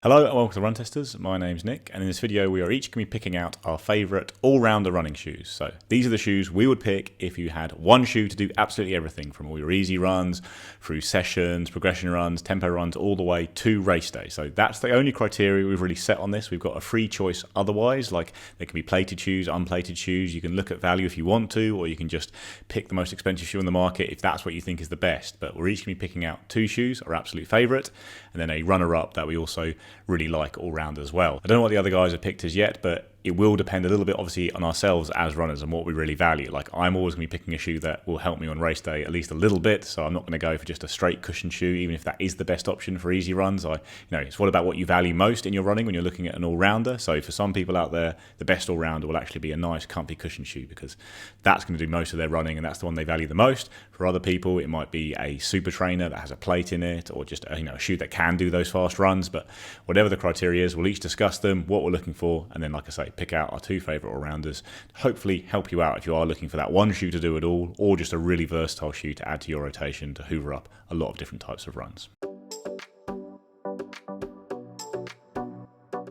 Hello and welcome to Run Testers. My name's Nick, and in this video we are each going to be picking out our favourite all-rounder running shoes. So these are the shoes we would pick if you had one shoe to do absolutely everything, from all your easy runs, through sessions, progression runs, tempo runs, all the way to race day. So that's the only criteria we've really set on this. We've got a free choice otherwise, like there can be plated shoes, unplated shoes. You can look at value if you want to, or you can just pick the most expensive shoe on the market if that's what you think is the best. But we're each going to be picking out two shoes, our absolute favourite, and then a runner-up that we also really like all round as well. I don't know what the other guys have picked as yet, but it will depend a little bit obviously on ourselves as runners and what we really value. Like I'm always going to be picking a shoe that will help me on race day at least a little bit, so I'm not going to go for just a straight cushion shoe even if that is the best option for easy runs. It's what about what you value most in your running when you're looking at an all-rounder. So for some people out there, the best all-rounder will actually be a nice comfy cushion shoe because that's going to do most of their running and that's the one they value the most. For other people it might be a super trainer that has a plate in it, or just a shoe that can do those fast runs. But whatever the criteria is, we'll each discuss them, what we're looking for, and then like I say, pick out our two favourite all-rounders to hopefully help you out if you are looking for that one shoe to do it all, or just a really versatile shoe to add to your rotation to hoover up a lot of different types of runs.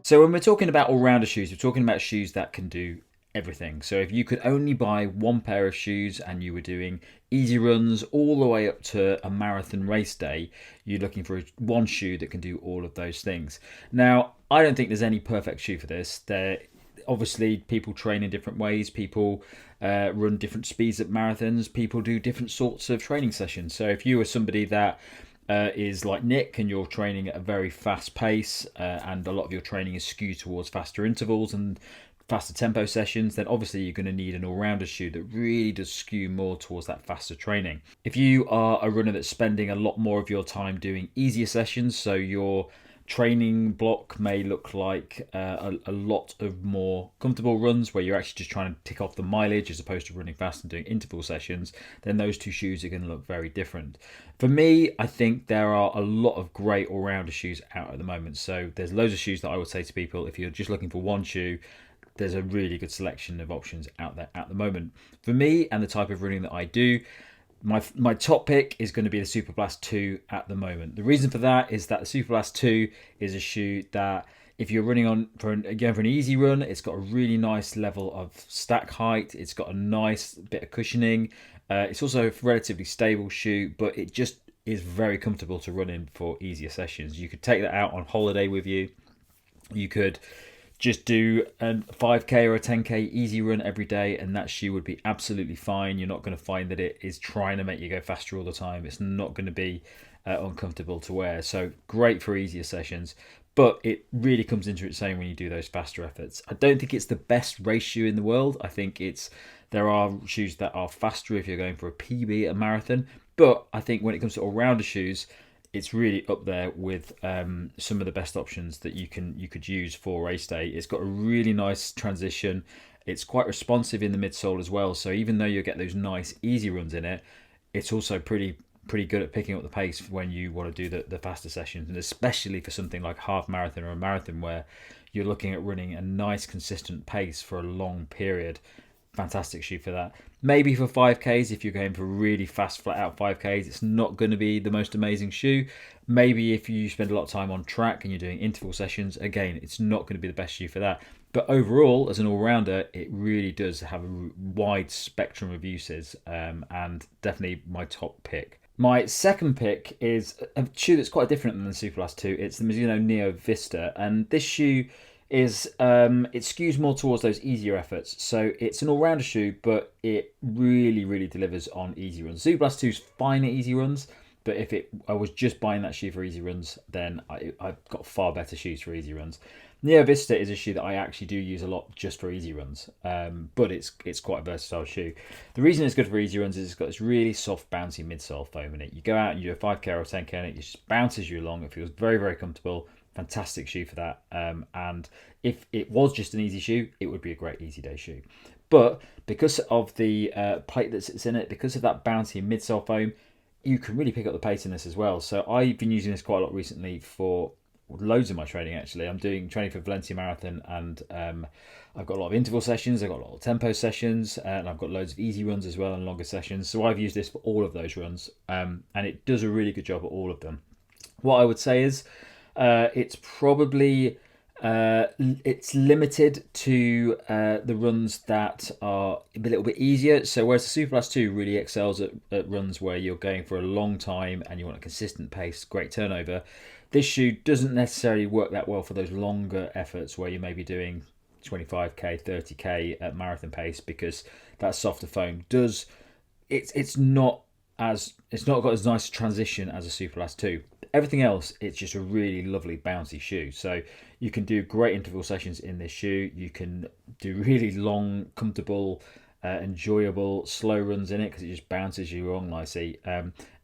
So when we're talking about all-rounder shoes, we're talking about shoes that can do everything. So if you could only buy one pair of shoes and you were doing easy runs all the way up to a marathon race day, you're looking for one shoe that can do all of those things. Now, I don't think there's any perfect shoe for this. Obviously, people train in different ways. People run different speeds at marathons. People do different sorts of training sessions. So if you are somebody that is like Nick and you're training at a very fast pace and a lot of your training is skewed towards faster intervals and faster tempo sessions, then obviously you're going to need an all-rounder shoe that really does skew more towards that faster training. If you are a runner that's spending a lot more of your time doing easier sessions, so your training block may look like a lot of more comfortable runs where you're actually just trying to tick off the mileage as opposed to running fast and doing interval sessions, then those two shoes are going to look very different. For me, I think there are a lot of great all-rounder shoes out at the moment. So there's loads of shoes that I would say to people, if you're just looking for one shoe, there's a really good selection of options out there at the moment. For me and the type of running that I do, my top pick is going to be the Superblast 2 at the moment. The reason for that is that the Superblast 2 is a shoe that if you're running for an easy run, it's got a really nice level of stack height. It's got a nice bit of cushioning. It's also a relatively stable shoe, but it just is very comfortable to run in for easier sessions. You could take that out on holiday with you. You could just do a 5k or a 10k easy run every day and that shoe would be absolutely fine. You're not going to find that it is trying to make you go faster all the time. It's not going to be uncomfortable to wear. So great for easier sessions, but it really comes into its own when you do those faster efforts. I don't think it's the best race shoe in the world. I think there are shoes that are faster if you're going for a PB at a marathon, but I think when it comes to all-rounder shoes, it's really up there with some of the best options that you could use for race day. It's got a really nice transition. It's quite responsive in the midsole as well. So even though you get those nice easy runs in it, it's also pretty good at picking up the pace when you want to do the faster sessions, and especially for something like half marathon or a marathon where you're looking at running a nice consistent pace for a long period. Fantastic shoe for that. Maybe for 5Ks, if you're going for really fast flat out 5Ks, it's not going to be the most amazing shoe. Maybe if you spend a lot of time on track and you're doing interval sessions, again, it's not going to be the best shoe for that. But overall, as an all-rounder, it really does have a wide spectrum of uses, and definitely my top pick. My second pick is a shoe that's quite different than the Superblast 2. It's the Mizuno Neo Vista, and this shoe is it skews more towards those easier efforts. So it's an all-rounder shoe, but it really delivers on easy runs. Superblast 2 is fine at easy runs, but if I was just buying that shoe for easy runs, then I've got far better shoes for easy runs. Neo Vista is a shoe that I actually do use a lot just for easy runs, but it's quite a versatile shoe. The reason it's good for easy runs is it's got this really soft, bouncy midsole foam in it. You go out and you do a 5k or a 10k and it just bounces you along. It feels very comfortable. Fantastic shoe for that. And if it was just an easy shoe, it would be a great easy day shoe. But because of the plate that sits in it, because of that bouncy midsole foam, you can really pick up the pace in this as well. So I've been using this quite a lot recently for loads of my training actually. I'm doing training for Valencia Marathon, and I've got a lot of interval sessions, I've got a lot of tempo sessions, and I've got loads of easy runs as well and longer sessions. So I've used this for all of those runs, and it does a really good job at all of them. What I would say is It's probably it's limited to the runs that are a little bit easier. So whereas the Super Blast 2 really excels at runs where you're going for a long time and you want a consistent pace, great turnover, this shoe doesn't necessarily work that well for those longer efforts where you may be doing 25k, 30k at marathon pace, because that softer foam does it's not got as nice a transition as a Super Blast 2. Everything else, it's just a really lovely bouncy shoe. So you can do great interval sessions in this shoe. You can do really long, comfortable, enjoyable slow runs in it because it just bounces you along nicely.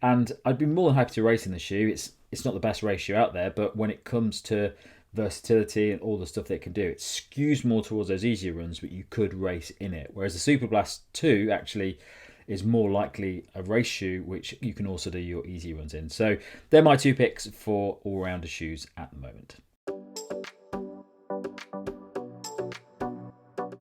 And I'd be more than happy to race in the shoe. It's not the best race shoe out there, but when it comes to versatility and all the stuff that it can do, it skews more towards those easier runs, but you could race in it. Whereas the Super Blast 2 actually is more likely a race shoe, which you can also do your easy runs in. So they're my two picks for all-rounder shoes at the moment.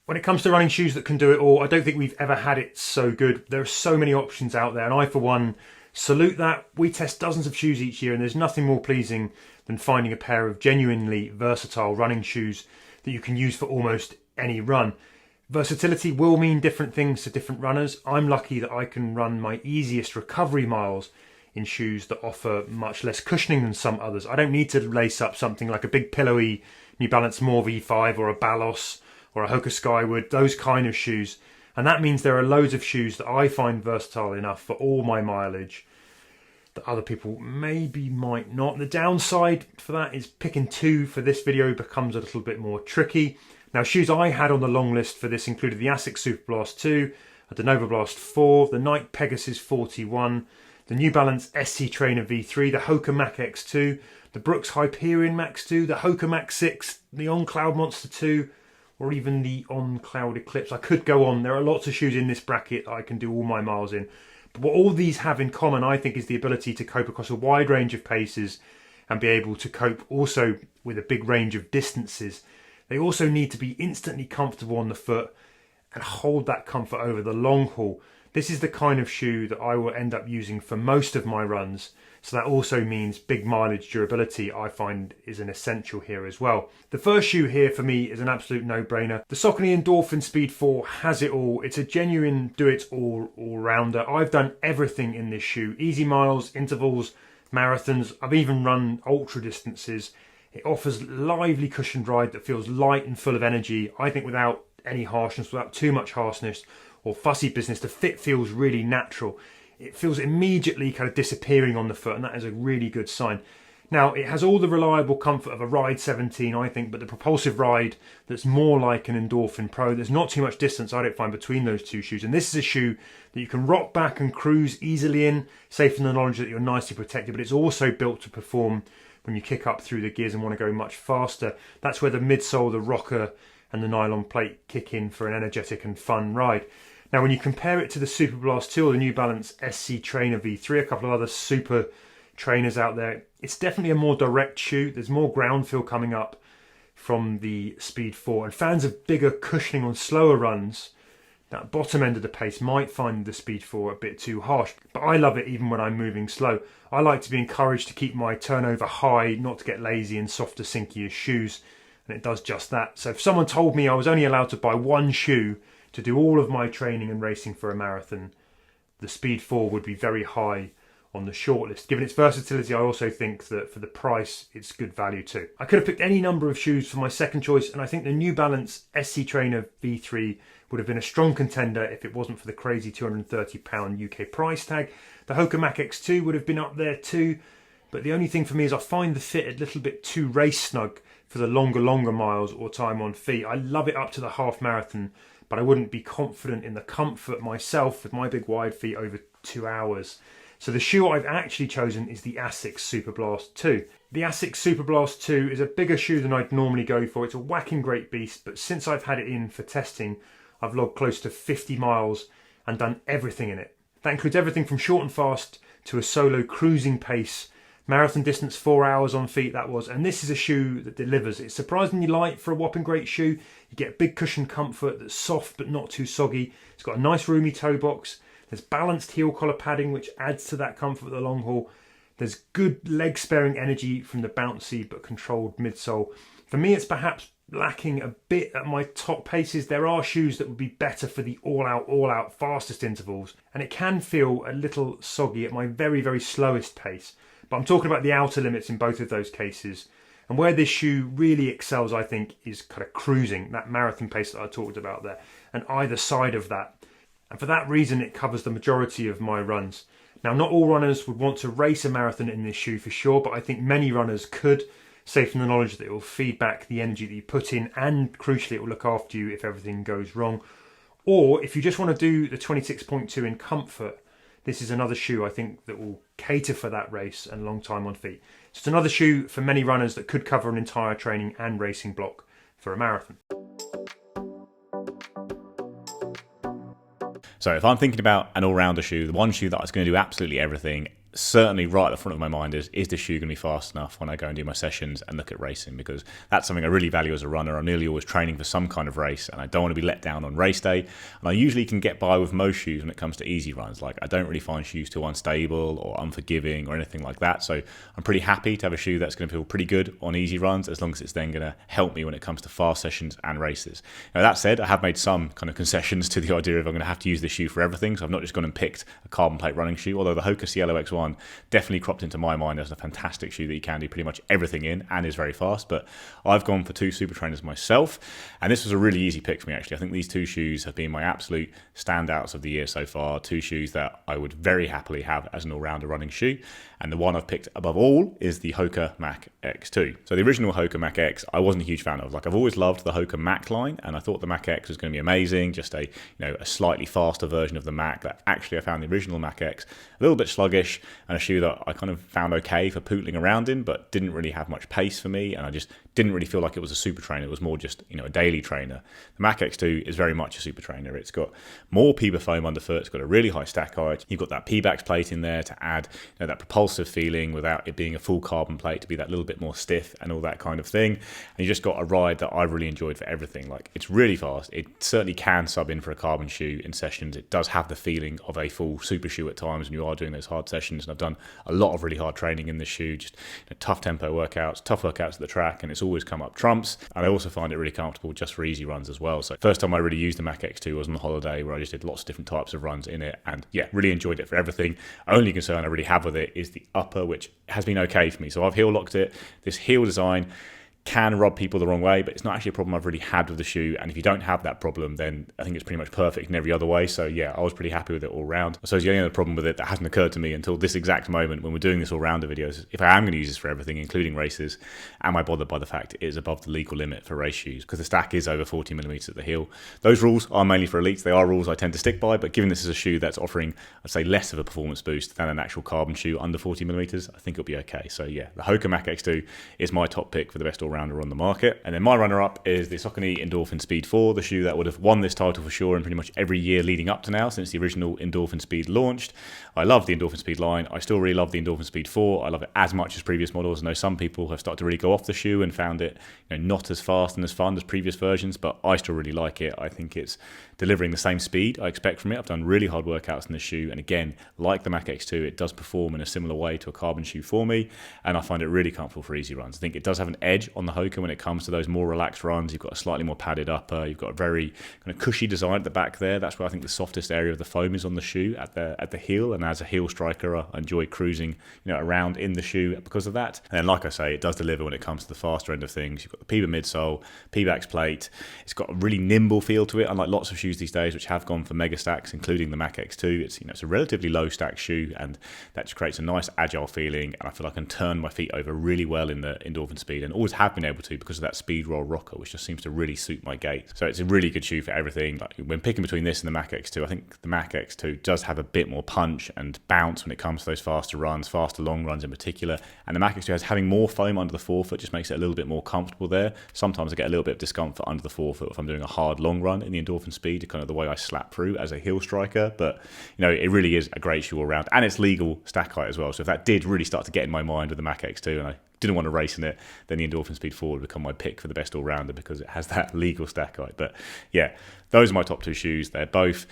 When it comes to running shoes that can do it all, I don't think we've ever had it so good. There are so many options out there, and I, for one, salute that. We test dozens of shoes each year, and there's nothing more pleasing than finding a pair of genuinely versatile running shoes that you can use for almost any run. Versatility will mean different things to different runners. I'm lucky that I can run my easiest recovery miles in shoes that offer much less cushioning than some others. I don't need to lace up something like a big pillowy New Balance More V5 or a Balos or a Hoka Skyward, those kind of shoes. And that means there are loads of shoes that I find versatile enough for all my mileage that other people maybe might not. The downside for that is picking two for this video becomes a little bit more tricky. Now, shoes I had on the long list for this included the Asics Super Blast 2, the Nova Blast 4, the Nike Pegasus 41, the New Balance SC Trainer V3, the Hoka Mach X2, the Brooks Hyperion Max 2, the Hoka Max 6, the On Cloud Monster 2, or even the On Cloud Eclipse. I could go on. There are lots of shoes in this bracket that I can do all my miles in. But what all these have in common, I think, is the ability to cope across a wide range of paces and be able to cope also with a big range of distances. They also need to be instantly comfortable on the foot and hold that comfort over the long haul. This is the kind of shoe that I will end up using for most of my runs. So that also means big mileage durability, I find, is an essential here as well. The first shoe here for me is an absolute no-brainer. The Saucony Endorphin Speed 4 has it all. It's a genuine do-it-all all-rounder. I've done everything in this shoe. Easy miles, intervals, marathons. I've even run ultra distances. It offers lively cushioned ride that feels light and full of energy, I think without any harshness, without too much harshness or fussy business. The fit feels really natural. It feels immediately kind of disappearing on the foot, and that is a really good sign. Now, it has all the reliable comfort of a Ride 17, I think, but the propulsive ride that's more like an Endorphin Pro. There's not too much distance, I don't find, between those two shoes. And this is a shoe that you can rock back and cruise easily in, safe in the knowledge that you're nicely protected, but it's also built to perform when you kick up through the gears and want to go much faster. That's where the midsole, the rocker and the nylon plate kick in for an energetic and fun ride. Now, when you compare it to the Super Blast 2 or the New Balance SC Trainer V3, a couple of other super trainers out there, it's definitely a more direct shoe. There's more ground feel coming up from the Speed 4. And fans of bigger cushioning on slower runs, that bottom end of the pace, might find the Speed 4 a bit too harsh. But I love it even when I'm moving slow. I like to be encouraged to keep my turnover high, not to get lazy in softer, sinkier shoes. And it does just that. So if someone told me I was only allowed to buy one shoe to do all of my training and racing for a marathon, the Speed 4 would be very high on the shortlist. Given its versatility, I also think that for the price, it's good value too. I could have picked any number of shoes for my second choice, and I think the New Balance SC Trainer V3 would have been a strong contender if it wasn't for the crazy £230 UK price tag. The Hoka Mach X2 would have been up there too, but the only thing for me is I find the fit a little bit too race snug for the longer miles or time on feet. I love it up to the half marathon, but I wouldn't be confident in the comfort myself with my big wide feet over 2 hours. So the shoe I've actually chosen is the Asics Super Blast 2. The Asics Super Blast 2 is a bigger shoe than I'd normally go for. It's a whacking great beast, but since I've had it in for testing, I've logged close to 50 miles and done everything in it. That includes everything from short and fast to a solo cruising pace. Marathon distance, 4 hours on feet that was. And this is a shoe that delivers. It's surprisingly light for a whopping great shoe. You get big cushion comfort that's soft but not too soggy. It's got a nice roomy toe box. There's balanced heel collar padding which adds to that comfort for the long haul. There's good leg sparing energy from the bouncy but controlled midsole. For me, it's perhaps lacking a bit at my top paces. There are shoes that would be better for the all out fastest intervals, and it can feel a little soggy at my very, very slowest pace. But I'm talking about the outer limits in both of those cases. And where this shoe really excels, I think, is kind of cruising, that marathon pace that I talked about there, and either side of that. And for that reason, it covers the majority of my runs. Now, not all runners would want to race a marathon in this shoe for sure, but I think many runners could, safe in the knowledge that it will feed back the energy that you put in, and crucially, it will look after you if everything goes wrong. Or if you just want to do the 26.2 in comfort, this is another shoe I think that will cater for that race and long time on feet. So it's another shoe for many runners that could cover an entire training and racing block for a marathon. So if I'm thinking about an all-rounder shoe, the one shoe that is going to do absolutely everything, certainly right at the front of my mind is the shoe going to be fast enough when I go and do my sessions and look at racing, because that's something I really value as a runner. I'm nearly always training for some kind of race, and I don't want to be let down on race day. And I usually can get by with most shoes when it comes to easy runs. Like, I don't really find shoes too unstable or unforgiving or anything like that. So I'm pretty happy to have a shoe that's going to feel pretty good on easy runs, as long as it's then going to help me when it comes to fast sessions and races. Now, that said, I have made some kind of concessions to the idea of I'm going to have to use this shoe for everything. So I've not just gone and picked a carbon plate running shoe, although the Hoka Cielo X1 definitely cropped into my mind as a fantastic shoe that you can do pretty much everything in and is very fast. But I've gone for two super trainers myself, and this was a really easy pick for me, actually. I think these two shoes have been my absolute standouts of the year so far. Two shoes that I would very happily have as an all-rounder running shoe, and the one I've picked above all is the Hoka Mach X2. So the original Hoka Mach X I wasn't a huge fan of. Like, I've always loved the Hoka Mach line, and I thought the Mach X was going to be amazing, just a slightly faster version of the Mach. That actually I found the original Mach X a little bit sluggish, and a shoe that I kind of found okay for pootling around in, but didn't really have much pace for me, and I just didn't really feel like it was a super trainer. It was more just a daily trainer. The Mach X2 is very much a super trainer. It's got more PIBA foam underfoot. It's got a really high stack height. You've got that P-bax plate in there to add that propulsive feeling without it being a full carbon plate, to be that little bit more stiff and all that kind of thing. And you just got a ride that I really enjoyed for everything. Like, it's really fast. It certainly can sub in for a carbon shoe in sessions. It does have the feeling of a full super shoe at times when you are doing those hard sessions. And I've done a lot of really hard training in this shoe, just tough tempo workouts, tough workouts at the track, and it's always come up trumps. And I also find it really comfortable just for easy runs as well. So first time I really used the Mach X2 was on a holiday where I just did lots of different types of runs in it, and yeah, really enjoyed it for everything. Only concern I really have with it is the upper, which has been okay for me. So I've heel locked it. This heel design can rub people the wrong way, but it's not actually a problem I've really had with the shoe. And if you don't have that problem, then I think it's pretty much perfect in every other way. So yeah, I was pretty happy with it all round. So the only other problem with it that hasn't occurred to me until this exact moment when we're doing this all-rounder videos, if I am going to use this for everything, including races, am I bothered by the fact it is above the legal limit for race shoes? Because the stack is over 40 millimeters at the heel. Those rules are mainly for elites. They are rules I tend to stick by, but given this is a shoe that's offering, I'd say, less of a performance boost than an actual carbon shoe under 40 millimeters, I think it'll be okay. So yeah, the Hoka Mach X2 is my top pick for the best all-rounder on the market. And then my runner-up is the Saucony Endorphin Speed 4, the shoe that would have won this title for sure in pretty much every year leading up to now since the original Endorphin Speed launched. I love the Endorphin Speed line. I still really love the Endorphin Speed 4. I love it as much as previous models. I know some people have started to really go off the shoe and found it not as fast and as fun as previous versions, but I still really like it. I think it's delivering the same speed I expect from it. I've done really hard workouts in this shoe, and again, like the Mach X2, it does perform in a similar way to a carbon shoe for me, and I find it really comfortable for easy runs. I think it does have an edge on the Hoka when it comes to those more relaxed runs. You've got a slightly more padded upper, you've got a very kind of cushy design at the back there. That's where I think the softest area of the foam is on the shoe at the heel, and as a heel striker I enjoy cruising around in the shoe because of that. And then, like I say, it does deliver when it comes to the faster end of things. You've got the PIBA midsole, P-bax plate. It's got a really nimble feel to it, unlike lots of shoes these days which have gone for mega stacks, including the Mach X2. It's a relatively low stack shoe, and that just creates a nice agile feeling, and I feel I can turn my feet over really well in the Endorphin Speed, and always have been able to because of that speed roll rocker, which just seems to really suit my gait. So it's a really good shoe for everything. Like, when picking between this and the Mach X2, I think the Mach X2 does have a bit more punch and bounce when it comes to those faster runs, faster long runs in particular, and the Mach X2 has having more foam under the forefoot just makes it a little bit more comfortable there. Sometimes I get a little bit of discomfort under the forefoot if I'm doing a hard long run in the Endorphin Speed, kind of the way I slap through as a heel striker, but it really is a great shoe all around, and it's legal stack height as well. So if that did really start to get in my mind with the Mach X2 and I didn't want to race in it, then the Endorphin Speed 4 would become my pick for the best all-rounder because it has that legal stack height. But yeah, those are my top two shoes. They're both,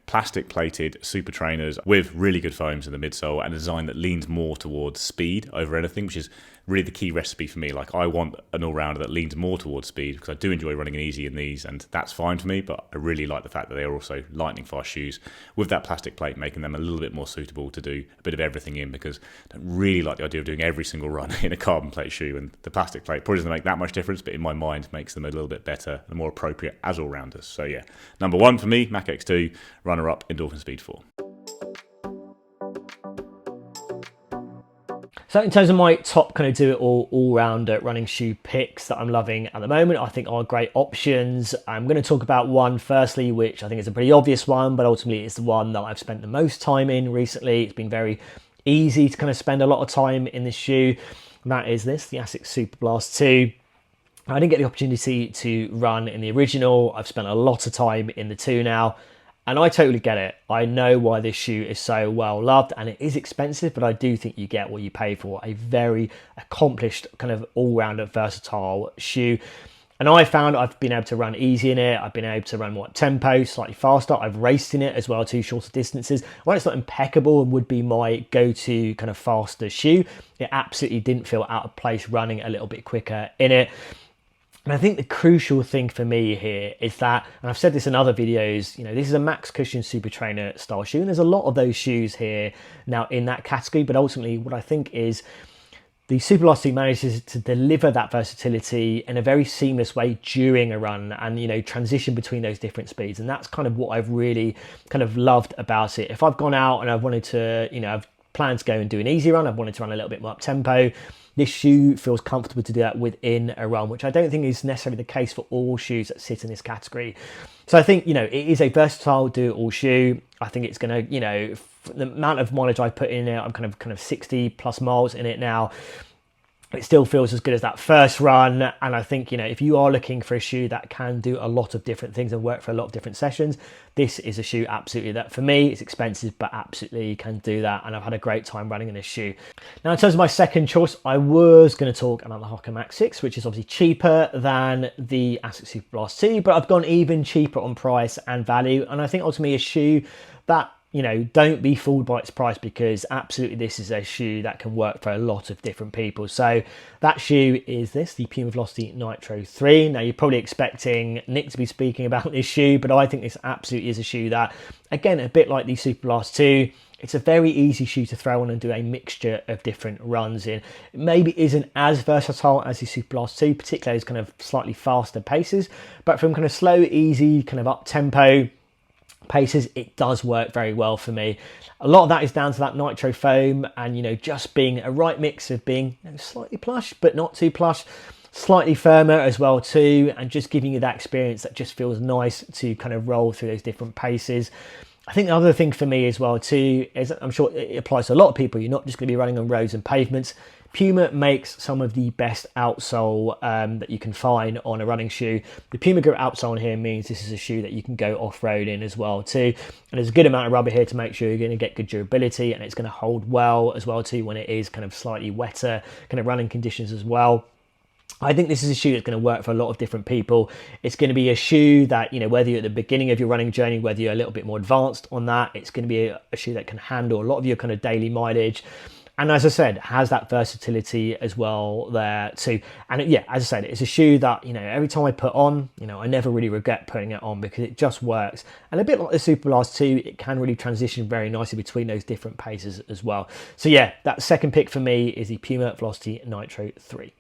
plastic plated super trainers with really good foams in the midsole and a design that leans more towards speed over anything, which is really the key recipe for me. Like, I want an all-rounder that leans more towards speed because I do enjoy running an easy in these, and that's fine for me, but I really like the fact that they are also lightning fast shoes with that plastic plate, making them a little bit more suitable to do a bit of everything in, because I don't really like the idea of doing every single run in a carbon plate shoe, and the plastic plate probably doesn't make that much difference, but in my mind makes them a little bit better and more appropriate as all-rounders. So yeah, number one for me, Mac X2, runner-up, Endorphin Speed 4. So in terms of my top kind of all-rounder running shoe picks that I'm loving at the moment, I think are great options. I'm going to talk about one firstly, which I think is a pretty obvious one, but ultimately it's the one that I've spent the most time in recently. It's been very easy to kind of spend a lot of time in this shoe. And that is the Asics Super Blast 2. I didn't get the opportunity to run in the original. I've spent a lot of time in the 2 now. And I totally get it. I know why this shoe is so well loved, and it is expensive, but I do think you get what you pay for. A very accomplished kind of all-rounder versatile shoe. And I found I've been able to run easy in it. I've been able to run more at tempo, slightly faster. I've raced in it as well too, shorter distances. While it's not impeccable and would be my go-to kind of faster shoe, it absolutely didn't feel out of place running a little bit quicker in it. And I think the crucial thing for me here is that, and I've said this in other videos, this is a max cushion super trainer style shoe, and there's a lot of those shoes here now in that category, but ultimately what I think is the Super Blast 2 manages to deliver that versatility in a very seamless way during a run and, transition between those different speeds. And that's kind of what I've really kind of loved about it. If I've gone out and I've wanted to, I've planned to go and do an easy run, I've wanted to run a little bit more up tempo, this shoe feels comfortable to do that within a run, which I don't think is necessarily the case for all shoes that sit in this category. So I think, it is a versatile do-it-all shoe. I think it's going to, the amount of mileage I put in it, I'm kind of 60 plus miles in it now. It still feels as good as that first run. And I think, if you are looking for a shoe that can do a lot of different things and work for a lot of different sessions, this is a shoe absolutely that for me, it's expensive, but absolutely can do that. And I've had a great time running in this shoe. Now, in terms of my second choice, I was going to talk about the Hoka Max 6, which is obviously cheaper than the Asics Super Blast 2, but I've gone even cheaper on price and value. And I think ultimately a shoe that, don't be fooled by its price, because absolutely this is a shoe that can work for a lot of different people. So that shoe is the Puma Velocity Nitro 3. Now you're probably expecting Nick to be speaking about this shoe, but I think this absolutely is a shoe that, again, a bit like the Super Blast 2, it's a very easy shoe to throw on and do a mixture of different runs in. It maybe isn't as versatile as the Super Blast 2, particularly those kind of slightly faster paces, but from kind of slow, easy, kind of up tempo paces, it does work very well for me. A lot of that is down to that nitro foam and just being a right mix of being slightly plush but not too plush, slightly firmer as well too, and just giving you that experience that just feels nice to kind of roll through those different paces. I think the other thing for me as well too is, I'm sure it applies to a lot of people, you're not just going to be running on roads and pavements. Puma makes some of the best outsole that you can find on a running shoe. The Puma Grip outsole here means this is a shoe that you can go off-road in as well too. And there's a good amount of rubber here to make sure you're going to get good durability, and it's going to hold well as well too when it is kind of slightly wetter kind of running conditions as well. I think this is a shoe that's going to work for a lot of different people. It's going to be a shoe that, whether you're at the beginning of your running journey, whether you're a little bit more advanced on that, it's going to be a shoe that can handle a lot of your kind of daily mileage. And as I said, has that versatility as well there too. And yeah, as I said, it's a shoe that, every time I put on, I never really regret putting it on because it just works. And a bit like the Super Blast 2, it can really transition very nicely between those different paces as well. So yeah, that second pick for me is the Puma Velocity Nitro 3.